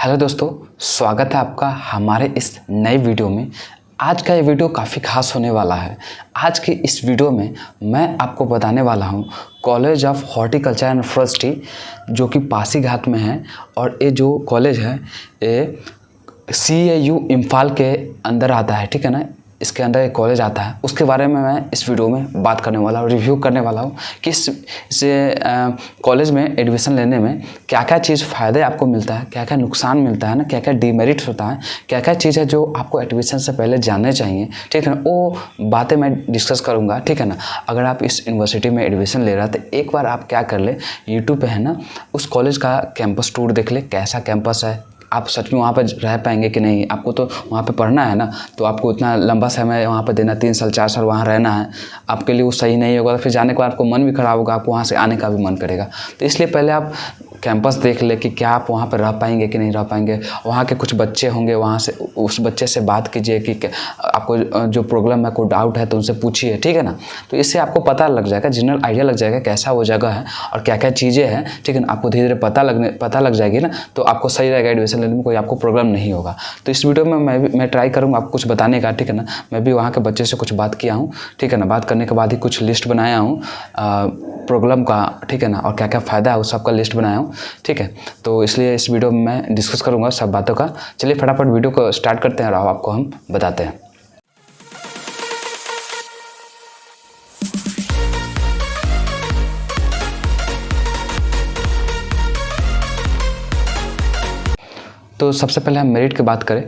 Hello दोस्तों, स्वागत है आपका हमारे इस नए वीडियो में। आज का ये वीडियो काफ़ी खास होने वाला है। आज के इस वीडियो में मैं आपको बताने वाला हूँ college of horticulture and forestry जो कि पासीघाट में है। और ये जो कॉलेज है ये CAU इम्फाल के अंदर आता है, ठीक है ना। इसके अंदर एक कॉलेज आता है, उसके बारे में मैं इस वीडियो में बात करने वाला हूँ, रिव्यू करने वाला हूँ कि इस कॉलेज में एडमिशन लेने में क्या क्या चीज़ फ़ायदे आपको मिलता है, क्या क्या नुकसान मिलता है ना, क्या क्या डीमेरिट्स होता है, क्या क्या चीज़ है जो आपको एडमिशन से पहले जानने चाहिए, ठीक है ना। वो बातें मैं डिस्कस करूँगा, ठीक है ना। अगर आप इस यूनिवर्सिटी में एडमिशन ले रहा है तो एक बार आप क्या कर ले, यूट्यूब पे है ना, उस कॉलेज का कैंपस टूर देख ले, कैसा कैंपस है, आप सच में वहाँ पर रह पाएंगे कि नहीं। आपको तो वहाँ पे पढ़ना है ना, तो आपको इतना लंबा समय वहाँ पर देना, 3 साल 4 साल वहाँ रहना है, आपके लिए वो सही नहीं होगा। तो फिर जाने के बाद आपको मन भी खराब होगा, आपको वहाँ से आने का भी मन करेगा। तो इसलिए पहले आप कैंपस देख ले कि क्या आप वहाँ पर रह पाएंगे कि नहीं रह पाएंगे। वहाँ के कुछ बच्चे होंगे, वहाँ से उस बच्चे से बात कीजिए कि आपको जो प्रॉब्लम है, कोई डाउट है तो उनसे पूछिए, ठीक है ना। तो इससे आपको पता लग जाएगा, जनरल आइडिया लग जाएगा कैसा वो जगह है और क्या क्या चीज़ें हैं, ठीक है ना। आपको धीरे धीरे पता लग जाएगी ना, तो आपको सही रहेगा, एडमिशन लेने में कोई आपको प्रॉब्लम नहीं होगा। तो इस वीडियो में मैं ट्राई करूँगा आपको कुछ बताने का, ठीक है ना। मैं भी वहाँ के बच्चे से कुछ बात किया हूँ, ठीक है ना। बात करने के बाद ही कुछ लिस्ट बनाया हूँ प्रॉब्लम का, ठीक है ना, और क्या क्या फ़ायदा है उस सब का लिस्ट बनाया हूँ, ठीक है। तो इसलिए इस वीडियो में मैं डिस्कस करूँगा सब बातों का। चलिए फटाफट वीडियो को स्टार्ट करते हैं और आपको हम बताते हैं। तो सबसे पहले हम मेरिट की बात करें।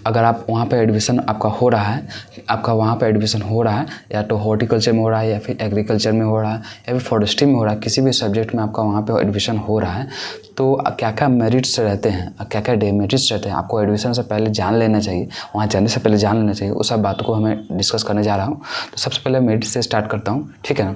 अगर आप वहाँ पे एडमिशन आपका हो रहा है, आपका वहाँ पे एडमिशन हो रहा है, या तो हॉर्टिकल्चर में हो रहा है, या फिर एग्रीकल्चर में हो रहा है, या फिर फॉरेस्ट्री में हो रहा है, किसी भी सब्जेक्ट में आपका वहाँ पे एडमिशन हो रहा है, तो क्या क्या मेरिट्स रहते हैं, क्या क्या डेमेरिट्स रहते हैं, आपको एडमिशन से पहले जान लेना चाहिए, वहाँ जाने से पहले जान लेना चाहिए। उस सब बातों को हमें डिस्कस करने जा रहा हूँ। तो सबसे पहले मेरिट से स्टार्ट करता हूँ, ठीक है ना।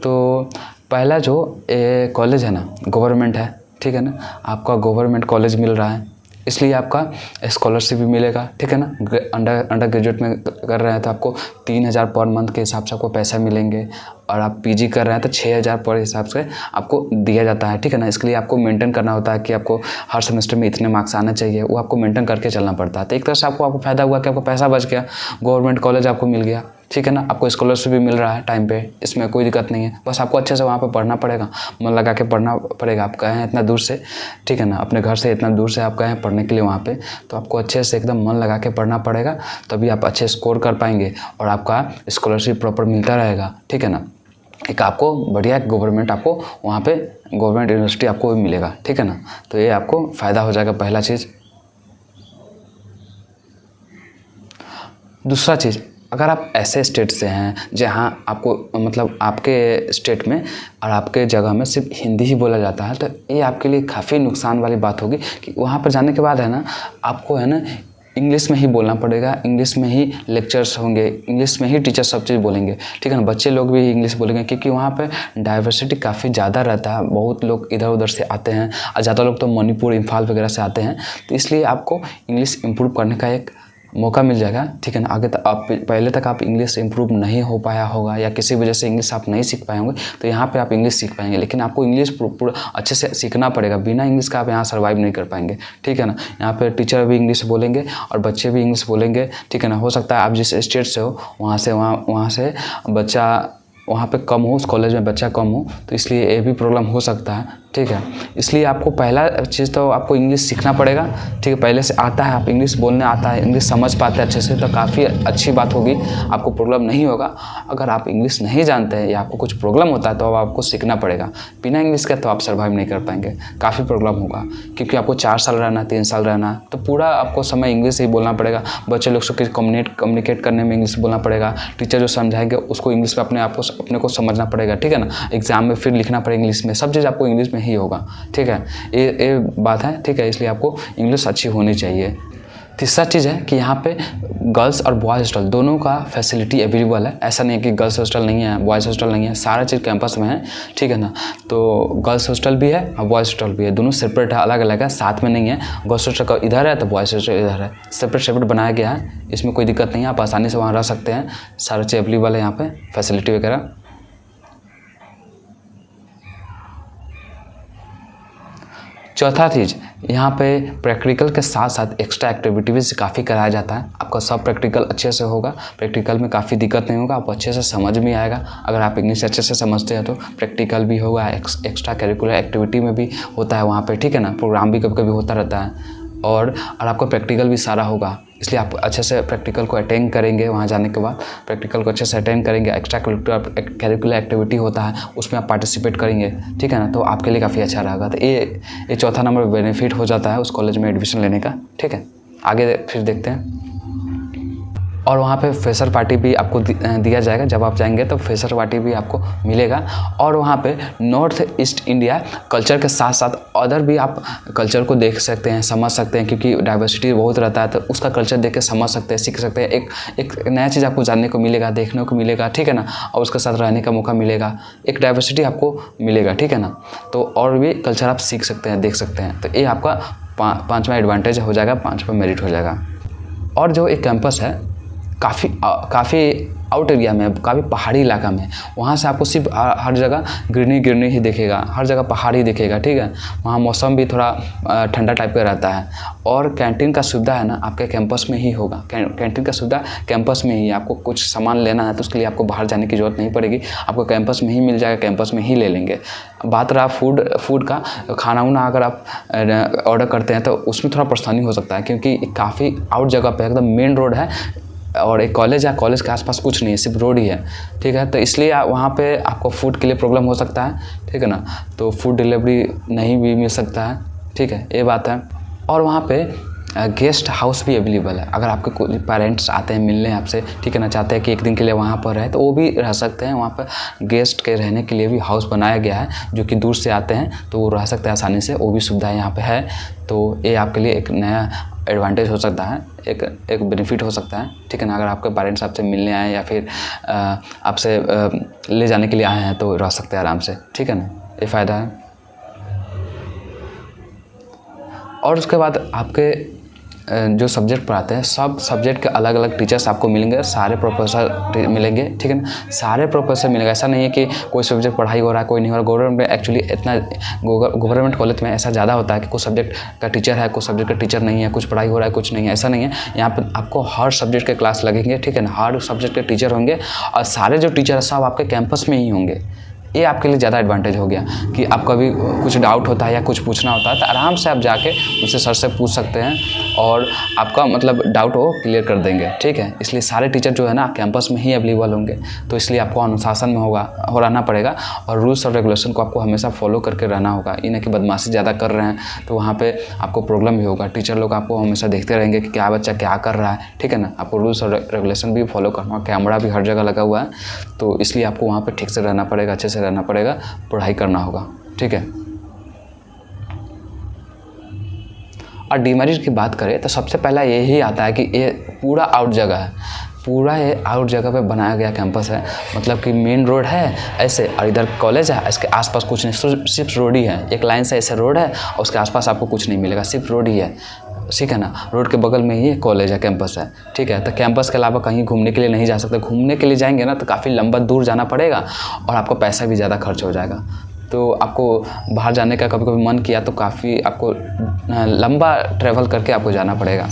तो पहला जो कॉलेज है ना, गवर्नमेंट है, ठीक है ना। आपका गवर्नमेंट कॉलेज मिल रहा है, इसलिए आपका स्कॉलरशिप भी मिलेगा, ठीक है ना। अंडर ग्रेजुएट में कर रहे हैं तो आपको 3,000 पर मंथ के हिसाब से आपको पैसा मिलेंगे, और आप PG कर रहे हैं तो 6,000 पर हिसाब से आपको दिया जाता है, ठीक है ना। इसके लिए आपको मेंटेन करना होता है कि आपको हर सेमेस्टर में इतने मार्क्स आना चाहिए, वो आपको मेंटेन करके चलना पड़ता है। तो एक तरह से आपको फ़ायदा हुआ कि आपको पैसा बच गया, गवर्नमेंट कॉलेज आपको मिल गया, ठीक है ना। आपको स्कॉलरशिप भी मिल रहा है टाइम पे, इसमें कोई दिक्कत नहीं है। बस आपको अच्छे से वहाँ पे पढ़ना पड़ेगा, मन लगा के पढ़ना पड़ेगा। आप गए हैं इतना दूर से, ठीक है ना, अपने घर से इतना दूर से आप गए हैं पढ़ने के लिए वहाँ पे, तो आपको अच्छे से एकदम मन लगा के पढ़ना पड़ेगा, तभी आप अच्छे स्कोर कर पाएंगे और आपका स्कॉलरशिप प्रॉपर मिलता रहेगा, ठीक है ना। एक आपको बढ़िया गवर्नमेंट आपको वहाँ पे गवर्नमेंट यूनिवर्सिटी आपको भी मिलेगा, ठीक है ना। तो ये आपको फ़ायदा हो जाएगा, पहला चीज़। दूसरा चीज़, अगर आप ऐसे स्टेट से हैं जहाँ आपको मतलब आपके स्टेट में और आपके जगह में सिर्फ हिंदी ही बोला जाता है, तो ये आपके लिए काफ़ी नुकसान वाली बात होगी कि वहाँ पर जाने के बाद है ना, आपको है ना इंग्लिश में ही बोलना पड़ेगा, इंग्लिश में ही लेक्चर्स होंगे, इंग्लिश में ही टीचर सब चीज़ बोलेंगे, ठीक है ना। बच्चे लोग भी इंग्लिश बोलेंगे क्योंकि वहाँ पे डाइवर्सिटी काफ़ी ज़्यादा रहता है, बहुत लोग इधर उधर से आते हैं, और ज़्यादा लोग तो मणिपुर इम्फाल वगैरह से आते हैं। तो इसलिए आपको इंग्लिश इम्प्रूव करने का एक मौका मिल जाएगा, ठीक है ना। आगे तक आप पहले तक आप इंग्लिश इम्प्रूव नहीं हो पाया होगा, या किसी वजह से इंग्लिश आप नहीं सीख पाए होंगे, तो यहाँ पे आप इंग्लिश सीख पाएंगे। लेकिन आपको इंग्लिश पूरा अच्छे से सीखना पड़ेगा, बिना इंग्लिश का आप यहाँ सर्वाइव नहीं कर पाएंगे, ठीक है ना। यहाँ पे टीचर भी इंग्लिश बोलेंगे और बच्चे भी इंग्लिश बोलेंगे, ठीक है ना। हो सकता है आप जिस स्टेट से हो वहाँ से बच्चा वहाँ पे कम हो, उस कॉलेज में बच्चा कम हो, तो इसलिए ये भी प्रॉब्लम हो सकता है, ठीक है। इसलिए आपको पहला चीज़ तो आपको इंग्लिश सीखना पड़ेगा, ठीक है। पहले से आता है, आप इंग्लिश बोलने आता है, इंग्लिश समझ पाते हैं अच्छे से, तो काफ़ी अच्छी बात होगी, आपको प्रॉब्लम नहीं होगा। अगर आप इंग्लिश नहीं जानते हैं या आपको कुछ प्रॉब्लम होता है तो अब आपको सीखना पड़ेगा। बिना इंग्लिश के तो आप सर्वाइव नहीं कर पाएंगे, काफ़ी प्रॉब्लम होगा, क्योंकि आपको 4 साल रहना, 3 साल रहना, तो पूरा आपको समय इंग्लिश ही बोलना पड़ेगा। बच्चे लोग से कम्युनिकेट करने में इंग्लिश बोलना पड़ेगा, टीचर जो समझाएंगे उसको इंग्लिश में अपने को समझना पड़ेगा, ठीक है ना। एग्जाम में फिर लिखना पड़ेगा इंग्लिश में, सब चीज़ आपको इंग्लिश में ही होगा, ठीक है। ये बात है, ठीक है। इसलिए आपको इंग्लिश अच्छी होनी चाहिए। तीसरा चीज़ है कि यहाँ पे गर्ल्स और बॉयज़ हॉस्टल दोनों का फैसिलिटी अवेलेबल है। ऐसा नहीं है कि गर्ल्स हॉस्टल नहीं है, बॉयज़ हॉस्टल नहीं है, सारा चीज़ कैंपस में है, ठीक है ना। तो गर्ल्स हॉस्टल भी है और बॉयज़ हॉस्टल भी है, दोनों सेपरेट है, अलग अलग है, साथ में नहीं है। गर्ल्स हॉस्टल इधर है तो बॉयज़ हॉस्टल इधर है, सेपरेट बनाया गया है, इसमें कोई दिक्कत नहीं है, आप आसानी से वहाँ रह सकते हैं, सारा चीज़ अवेलेबल है यहाँ पर, फैसिलिटी वगैरह। चौथा चीज़, यहाँ पे प्रैक्टिकल के साथ साथ एक्स्ट्रा एक्टिविटीज़ काफ़ी कराया जाता है। आपका सब प्रैक्टिकल अच्छे से होगा, प्रैक्टिकल में काफ़ी दिक्कत नहीं होगा, आपको अच्छे से समझ में आएगा। अगर आप इंग्लिश अच्छे से समझते हैं तो प्रैक्टिकल भी होगा, एक्स्ट्रा करिकुलर एक्टिविटी में भी होता है वहाँ पे, ठीक है ना। प्रोग्राम भी कभी कभी होता रहता है और आपको प्रैक्टिकल भी सारा होगा, इसलिए आप अच्छे से प्रैक्टिकल को अटेंड करेंगे। वहाँ जाने के बाद प्रैक्टिकल को अच्छे से अटेंड करेंगे, एक्स्ट्रा करिकुलर एक्टिविटी होता है उसमें आप पार्टिसिपेट करेंगे, ठीक है ना, तो आपके लिए काफ़ी अच्छा रहेगा। तो ये चौथा नंबर बेनिफिट हो जाता है उस कॉलेज में एडमिशन लेने का, ठीक है। आगे फिर देखते हैं। और वहाँ पे फ्रेशर पार्टी भी आपको दिया जाएगा, जब आप जाएंगे तो फ्रेशर पार्टी भी आपको मिलेगा। और वहाँ पे नॉर्थ ईस्ट इंडिया कल्चर के साथ साथ अदर भी आप कल्चर को देख सकते हैं, समझ सकते हैं, क्योंकि डाइवर्सिटी बहुत रहता है, तो उसका कल्चर देख के समझ सकते हैं, सीख सकते हैं। एक नया चीज़ आपको जानने को मिलेगा, देखने को मिलेगा, ठीक है ना, और उसके साथ रहने का मौका मिलेगा, एक डाइवर्सिटी आपको मिलेगा, ठीक है ना। तो और भी कल्चर आप सीख सकते हैं, देख सकते हैं। तो ये आपका पाँचवा एडवांटेज हो जाएगा, 5वां मेरिट हो जाएगा। और जो एक कैंपस है काफ़ी आउट एरिया में, काफ़ी पहाड़ी इलाका में, वहाँ से आपको सिर्फ हर जगह ग्रीनरी ही दिखेगा, हर जगह पहाड़ ही दिखेगा, ठीक है। वहाँ मौसम भी थोड़ा ठंडा टाइप का रहता है। और कैंटीन का सुविधा है ना आपके कैंपस में ही होगा, कैंटीन का सुविधा कैंपस में ही। आपको कुछ सामान लेना है तो उसके लिए आपको बाहर जाने की ज़रूरत नहीं पड़ेगी, आपको कैंपस में ही मिल जाएगा, कैंपस में ही ले लेंगे। बात रहा फूड का, खाना वाना अगर आप ऑर्डर करते हैं तो उसमें थोड़ा परेशानी हो सकता है, क्योंकि काफ़ी आउट जगह पर एकदम मेन रोड है और एक कॉलेज है, कॉलेज के आसपास कुछ नहीं है, सिर्फ रोड ही है, ठीक है। तो इसलिए वहाँ पे आपको फ़ूड के लिए प्रॉब्लम हो सकता है, ठीक है ना। तो फूड डिलीवरी नहीं भी मिल सकता है, ठीक है, ये बात है। और वहाँ पे गेस्ट हाउस भी अवेलेबल है। अगर आपके कोई पेरेंट्स आते हैं मिलने आपसे, ठीक है ना, चाहते हैं कि एक दिन के लिए वहाँ पर रहे, तो वो भी रह सकते हैं। वहाँ पर गेस्ट के रहने के लिए भी हाउस बनाया गया है, जो कि दूर से आते हैं तो वो रह सकते हैं आसानी से, वो भी सुविधा यहाँ पे है। तो ये आपके लिए एक नया एडवांटेज हो सकता है, एक बेनिफिट हो सकता है, ठीक है ना। अगर आपके पेरेंट्स आपसे मिलने आए या फिर आपसे ले जाने के लिए आए हैं तो रह सकते हैं आराम से, ठीक है ना, ये फ़ायदा है। और उसके बाद आपके जो सब्जेक्ट पढ़ाते हैं, सब सब्जेक्ट के अलग अलग टीचर्स आपको मिलेंगे, सारे प्रोफेसर मिलेंगे, ठीक है ना, सारे प्रोफेसर मिलेंगे। ऐसा नहीं है कि कोई सब्जेक्ट पढ़ाई हो रहा है कोई नहीं हो रहा। गवर्नमेंट में एक्चुअली इतना गवर्नमेंट कॉलेज में ऐसा ज़्यादा होता है कि कुछ सब्जेक्ट का टीचर है, कुछ सब्जेक्ट का टीचर नहीं है, कुछ पढ़ाई हो रहा है कुछ नहीं है, ऐसा नहीं है। यहाँ पर आपको हर सब्जेक्ट के क्लास लगेंगे, ठीक है ना, हर सब्जेक्ट के टीचर होंगे और सारे जो टीचर हैं सब आपके कैंपस में ही होंगे। ये आपके लिए ज़्यादा एडवांटेज हो गया कि आप कभी कुछ डाउट होता है या कुछ पूछना होता है तो आराम से आप जाके उनसे सर से पूछ सकते हैं और आपका मतलब डाउट वो क्लियर कर देंगे, ठीक है। इसलिए सारे टीचर जो है ना कैंपस में ही अवेलेबल होंगे, तो इसलिए आपको अनुशासन में रहना पड़ेगा और रूल्स और रेगुलेशन को आपको हमेशा फॉलो करके रहना होगा। ये नहीं कि बदमाशी ज़्यादा कर रहे हैं तो वहाँ पर आपको प्रॉब्लम भी होगा। टीचर लोग आपको हमेशा देखते रहेंगे कि क्या बच्चा क्या कर रहा है, ठीक है ना। आपको रूल्स और रेगुलेशन भी फॉलो करना, कैमरा भी हर जगह लगा हुआ है, तो इसलिए आपको वहाँ पर ठीक से रहना पड़ेगा, अच्छे से रहना पड़ेगा, पढ़ाई करना होगा, ठीक है। और डीमेरिट की बात करें तो सबसे पहला यही आता है कि ये पूरा आउट जगह है, पूरा ये आउट जगह पे बनाया गया कैंपस है। मतलब कि मेन रोड है ऐसे और इधर कॉलेज है, इसके आसपास कुछ नहीं, सिर्फ रोड ही है, एक लाइन से ऐसे रोड है और उसके आसपास आपको कुछ नहीं मिलेगा, सिर्फ रोड ही है, ठीक है ना। रोड के बगल में ही कॉलेज है, कैंपस है, ठीक है। तो कैंपस के अलावा कहीं घूमने के लिए नहीं जा सकते। घूमने के लिए जाएंगे ना तो काफ़ी लंबा दूर जाना पड़ेगा और आपको पैसा भी ज़्यादा खर्च हो जाएगा। तो आपको बाहर जाने का कभी कभी मन किया तो काफ़ी आपको लंबा ट्रैवल करके आपको जाना पड़ेगा,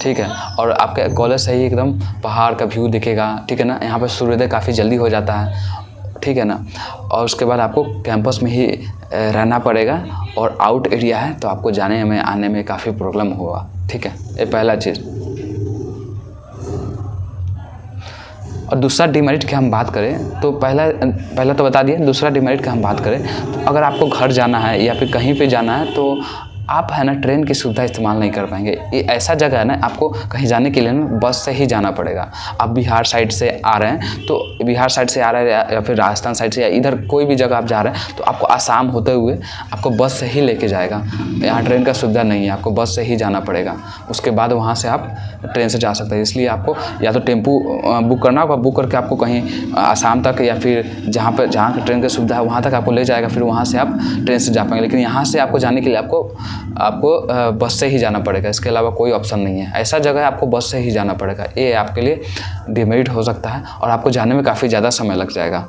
ठीक है। और आपके कॉलेज से ही एकदम पहाड़ का व्यू दिखेगा, ठीक है ना। यहाँ पर सूर्योदय काफ़ी जल्दी हो जाता है, ठीक है ना। और उसके बाद आपको कैंपस में ही रहना पड़ेगा और आउट एरिया है तो आपको जाने में आने में काफ़ी प्रॉब्लम होगा, ठीक है। ये पहला चीज़। और दूसरा डिमेरिट की हम बात करें तो पहला तो बता दिए। दूसरा डिमेरिट की हम बात करें तो अगर आपको घर जाना है या फिर कहीं पे जाना है तो आप है ना ट्रेन की सुविधा इस्तेमाल नहीं कर पाएंगे। ये ऐसा जगह है ना, आपको कहीं जाने के लिए ना बस से ही जाना पड़ेगा। आप बिहार साइड से आ रहे हैं तो बिहार साइड से आ रहे हैं या फिर राजस्थान साइड से या इधर कोई भी जगह आप जा रहे हैं तो आपको आसाम होते हुए आपको बस से ही लेके जाएगा। यहाँ ट्रेन का सुविधा नहीं है, आपको बस से ही जाना पड़ेगा। उसके बाद वहाँ से आप ट्रेन से जा सकते हैं। इसलिए आपको या तो टेम्पू बुक करना होगा, बुक करके आपको कहीं आसाम तक या फिर जहाँ की ट्रेन की सुविधा है वहाँ तक आपको ले जाएगा, फिर वहाँ से आप ट्रेन से जा पाएंगे। लेकिन यहाँ से आपको जाने के लिए आपको बस से ही जाना पड़ेगा, इसके अलावा कोई ऑप्शन नहीं है। ऐसा जगह है आपको बस से ही जाना पड़ेगा। ये आपके लिए डिमेरिट हो सकता है और आपको जाने में काफ़ी ज़्यादा समय लग जाएगा,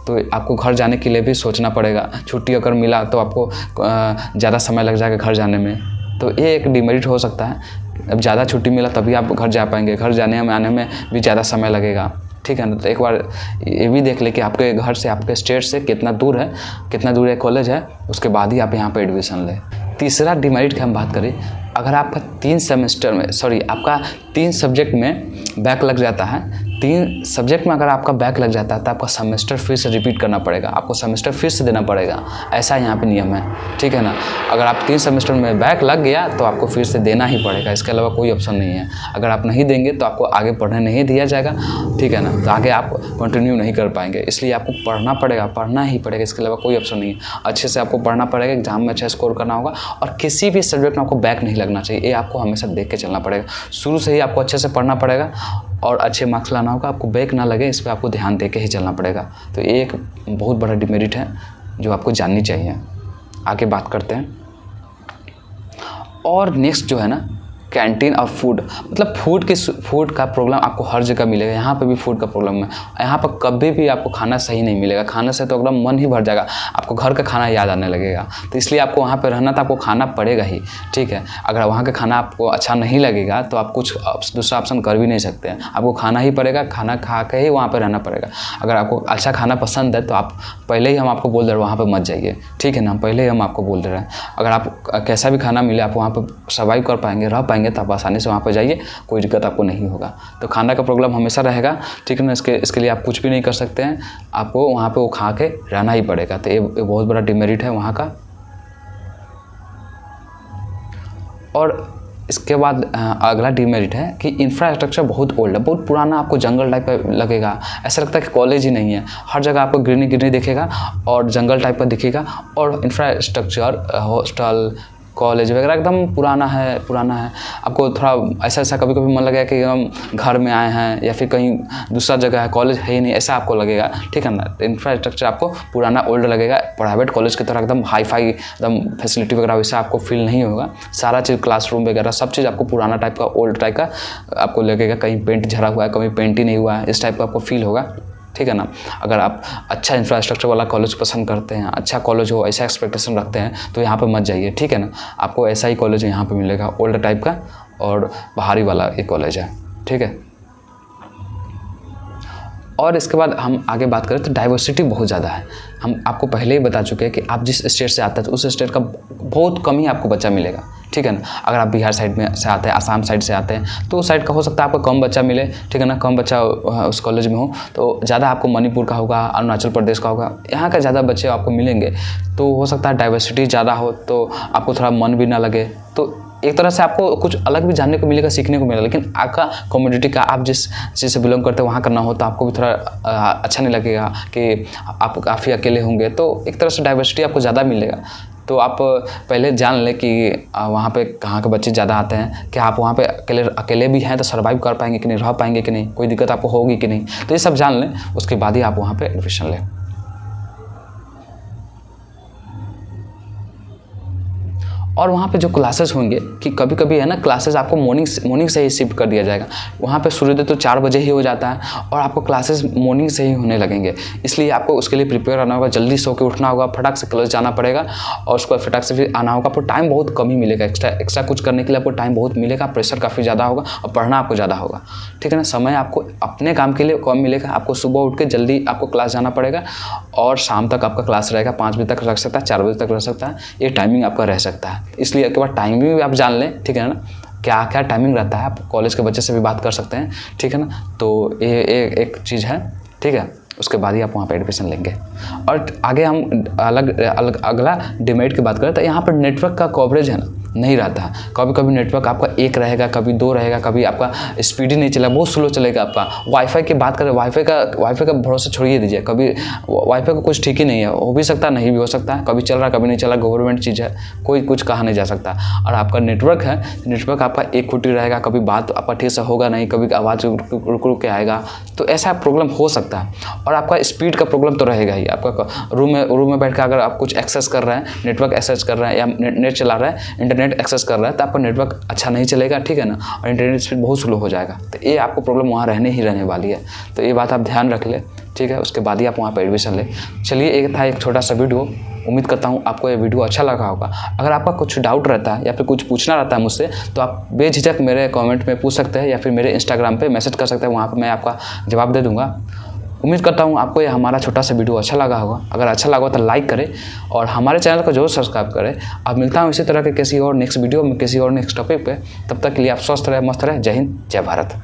तो आपको घर जाने के लिए भी सोचना पड़ेगा। छुट्टी अगर मिला तो आपको ज़्यादा समय लग जाएगा घर जाने में, तो ये एक डिमेरिट हो सकता है। अब ज़्यादा छुट्टी मिला तभी आप घर जा पाएंगे, घर जाने में आने में भी ज़्यादा समय लगेगा, ठीक है ना। तो एक बार ये भी देख ले कि आपके घर से, आपके स्टेट से कितना दूर है कॉलेज है, उसके बाद ही आप यहाँ पे एडमिशन लें। तीसरा डिमेरिट की हम बात करें, अगर आपका 3 सब्जेक्ट में बैक लग जाता है, 3 सब्जेक्ट में अगर आपका बैक लग जाता है तो आपका सेमेस्टर फिर से रिपीट करना पड़ेगा, आपको सेमेस्टर फिर से देना पड़ेगा, ऐसा यहाँ पे नियम है, ठीक है ना। अगर आप 3 सेमेस्टर में बैक लग गया तो आपको फिर से देना ही पड़ेगा, इसके अलावा कोई ऑप्शन नहीं है। अगर आप नहीं देंगे तो आपको आगे पढ़ने नहीं दिया जाएगा, ठीक है ना, तो आगे आप कंटिन्यू नहीं कर पाएंगे। इसलिए आपको पढ़ना ही पड़ेगा, इसके अलावा कोई ऑप्शन नहीं है। अच्छे से आपको पढ़ना पड़ेगा, एग्जाम में अच्छा स्कोर करना होगा, और किसी भी सब्जेक्ट में आपको बैक नहीं लगना चाहिए, ये आपको हमेशा देख के चलना पड़ेगा। शुरू से ही आपको अच्छे से पढ़ना पड़ेगा और अच्छे मार्क्स लाना होगा, आपको बैक ना लगे इस पर आपको ध्यान दे के ही चलना पड़ेगा। तो ये एक बहुत बड़ा डिमेरिट है जो आपको जाननी चाहिए। आगे बात करते हैं। और नेक्स्ट जो है ना, कैंटीन और फूड, मतलब फूड का प्रॉब्लम आपको हर जगह मिलेगा, यहाँ पे भी फूड का प्रॉब्लम है। यहाँ पर कभी भी आपको खाना सही नहीं मिलेगा, खाने से तो एकदम मन ही भर जाएगा, आपको घर का खाना याद आने लगेगा। तो इसलिए आपको वहाँ पे रहना तो आपको खाना पड़ेगा ही, ठीक है। अगर वहाँ का खाना आपको अच्छा नहीं लगेगा तो आप कुछ दूसरा ऑप्शन कर भी नहीं सकते हैं, आपको खाना ही पड़ेगा, खाना खा के ही वहाँ पर रहना पड़ेगा। अगर आपको अच्छा खाना पसंद है तो आप पहले ही हम आपको बोल दे रहे वहाँ पर मत जाइए, ठीक है ना, पहले ही हम आपको बोल दे रहे हैं। अगर आप कैसा भी खाना मिले आप वहाँ पर सर्वाइव कर पाएंगे, रह पाएंगे, तो आप आसानी से वहाँ पर जाइए, कोई दिक्कत आपको नहीं होगा। तो खाना का प्रॉब्लम हमेशा रहेगा, ठीक है ना, इसके लिए आप कुछ भी नहीं कर सकते हैं, आपको वहाँ पे वो खा के रहना ही पड़ेगा। तो ये बहुत बड़ा डिमेरिट है वहाँ का। और इसके बाद अगला डिमेरिट है कि इंफ्रास्ट्रक्चर बहुत ओल्ड है, बहुत पुराना, आपको जंगल टाइप का लगेगा, ऐसा लगता है कि कॉलेज ही नहीं है। हर जगह आपको ग्रीनरी दिखेगा और जंगल टाइप का दिखेगा, और इंफ्रास्ट्रक्चर, हॉस्टल, कॉलेज वगैरह एकदम पुराना है। आपको थोड़ा ऐसा कभी मन लगेगा कि हम घर में आए हैं या फिर कहीं दूसरा जगह है, कॉलेज है ही नहीं, ऐसा आपको लगेगा, ठीक है ना। इंफ्रास्ट्रक्चर आपको पुराना ओल्ड लगेगा, प्राइवेट कॉलेज की तरह एकदम हाई फाई एकदम फैसिलिटी वगैरह वैसा आपको फील नहीं होगा। सारा चीज़, क्लासरूम वगैरह सब चीज़ आपको पुराना टाइप का, ओल्ड टाइप का आपको लगेगा। कहीं पेंट झरा हुआ है, कहीं पेंट ही नहीं हुआ है, इस टाइप का आपको फील होगा, ठीक है ना। अगर आप अच्छा इंफ्रास्ट्रक्चर वाला कॉलेज पसंद करते हैं, अच्छा कॉलेज हो, ऐसा एक्सपेक्टेशन रखते हैं, तो यहाँ पे मत जाइए, ठीक है ना। आपको ऐसा ही कॉलेज यहाँ पे मिलेगा, ओल्ड टाइप का और बाहरी वाला ये कॉलेज है, ठीक है। और इसके बाद हम आगे बात करें तो डाइवर्सिटी बहुत ज़्यादा है। हम आपको पहले ही बता चुके हैं कि आप जिस स्टेट से आते हैं तो उस स्टेट का बहुत कम ही आपको बच्चा मिलेगा, ठीक है ना। अगर आप बिहार साइड में से आते हैं, आसाम साइड से आते हैं, तो उस साइड का हो सकता है आपको कम बच्चा मिले, ठीक है ना, कम बच्चा उस कॉलेज में हो। तो ज़्यादा आपको मणिपुर का होगा, अरुणाचल प्रदेश का होगा, यहाँ का ज़्यादा बच्चे आपको मिलेंगे। तो हो सकता है डाइवर्सिटी ज़्यादा हो तो आपको थोड़ा मन भी ना लगे, तो एक तरह से आपको कुछ अलग भी जानने को मिलेगा, सीखने को मिलेगा। लेकिन आपका कम्युनिटी का, आप जिस चीज़ से बिलोंग करते हैं वहाँ करना हो तो आपको भी थोड़ा अच्छा नहीं लगेगा कि आप काफ़ी अकेले होंगे। तो एक तरह से डाइवर्सिटी आपको ज़्यादा मिलेगा। तो आप पहले जान लें कि वहाँ पे कहाँ के बच्चे ज़्यादा आते हैं, कि आप वहाँ पे अकेले भी हैं तो सर्वाइव कर पाएंगे कि नहीं, रह पाएंगे कि नहीं, कोई दिक्कत आपको होगी कि नहीं। तो ये सब जान लें, उसके बाद ही आप वहाँ पे एडमिशन लें। और वहाँ पे जो क्लासेस होंगे कि कभी है ना, क्लासेस आपको मॉर्निंग से ही शिफ्ट कर दिया जाएगा। वहाँ पे सूर्योदय तो 4 बजे ही हो जाता है और आपको क्लासेस मॉर्निंग से ही होने लगेंगे। इसलिए आपको उसके लिए प्रिपेयर रहना होगा, जल्दी सो के उठना होगा, फटाक से कॉलेज जाना पड़ेगा और उसके बाद फटाक से फिर आना होगा। आपको टाइम बहुत कम ही मिलेगा, एक्स्ट्रा कुछ करने के लिए आपको टाइम बहुत मिलेगा, प्रेशर काफ़ी ज़्यादा होगा और पढ़ना आपको ज़्यादा होगा, ठीक है ना। समय आपको अपने काम के लिए कम मिलेगा। आपको सुबह उठ के जल्दी आपको क्लास जाना पड़ेगा और शाम तक आपका क्लास रहेगा, 5 बजे तक रख सकता है, 4 बजे तक रह सकता है, ये टाइमिंग आपका रह सकता है। इसलिए एक बार टाइमिंग भी आप जान लें, ठीक है ना, क्या क्या टाइमिंग रहता है। आप कॉलेज के बच्चे से भी बात कर सकते हैं, ठीक है ना। तो ये एक चीज़ है, ठीक है। उसके बाद ही आप वहाँ पे एडमिशन लेंगे। और आगे हम अगला डिमेरिट की बात करें तो यहाँ पर नेटवर्क का कवरेज है ना, नहीं रहता है। कभी नेटवर्क आपका 1 रहेगा, कभी 2 रहेगा, कभी आपका स्पीड ही नहीं चलेगा, बहुत स्लो चलेगा आपका। वाईफाई की बात करें, वाईफाई का भरोसा छोड़िए दीजिए, कभी वाईफाई का कुछ ठीक ही नहीं है, हो भी सकता है, नहीं भी हो सकता है, कभी चल रहा है, कभी नहीं चल रहा, गवर्नमेंट चीज़ है, कोई कुछ कहा नहीं जा सकता। और आपका नेटवर्क है, नेटवर्क आपका 1 फुटी रहेगा, कभी बात आपका ठीक से होगा नहीं, कभी आवाज़ रुक के आएगा, तो ऐसा प्रॉब्लम हो सकता है। और आपका स्पीड का प्रॉब्लम तो रहेगा ही। आपका रूम में बैठ कर अगर आप कुछ एक्सेस कर रहे हैं, नेटवर्क एक्सेस कर रहे हैं या नेट चला रहे हैं, इंटरनेट इंटरनेट एक्सेस कर रहा है तो आपका नेटवर्क अच्छा नहीं चलेगा, ठीक है ना, और इंटरनेट स्पीड बहुत स्लो हो जाएगा। तो ये आपको प्रॉब्लम वहाँ रहने वाली है। तो ये बात आप ध्यान रख ले, ठीक है। उसके बाद ही आप वहाँ पर एडमिशन ले। चलिए, एक था एक छोटा सा वीडियो। उम्मीद करता हूँ आपको ये वीडियो अच्छा लगा होगा। अगर आपका कुछ डाउट रहता है या फिर कुछ पूछना रहता है मुझसे, तो आप बेझिझक मेरे कमेंट में पूछ सकते हैं या फिर मेरे इंस्टाग्राम पे मैसेज कर सकते हैं, वहाँ पर मैं आपका जवाब दे दूँगा। उम्मीद करता हूँ आपको ये हमारा छोटा सा वीडियो अच्छा लगा होगा। अगर अच्छा लगा तो लाइक करें और हमारे चैनल को जरूर सब्सक्राइब करें। अब मिलता हूँ इसी तरह के किसी और नेक्स्ट वीडियो में, किसी और नेक्स्ट टॉपिक पे। तब तक के लिए आप स्वस्थ रहे, मस्त रहे। जय हिंद, जय भारत।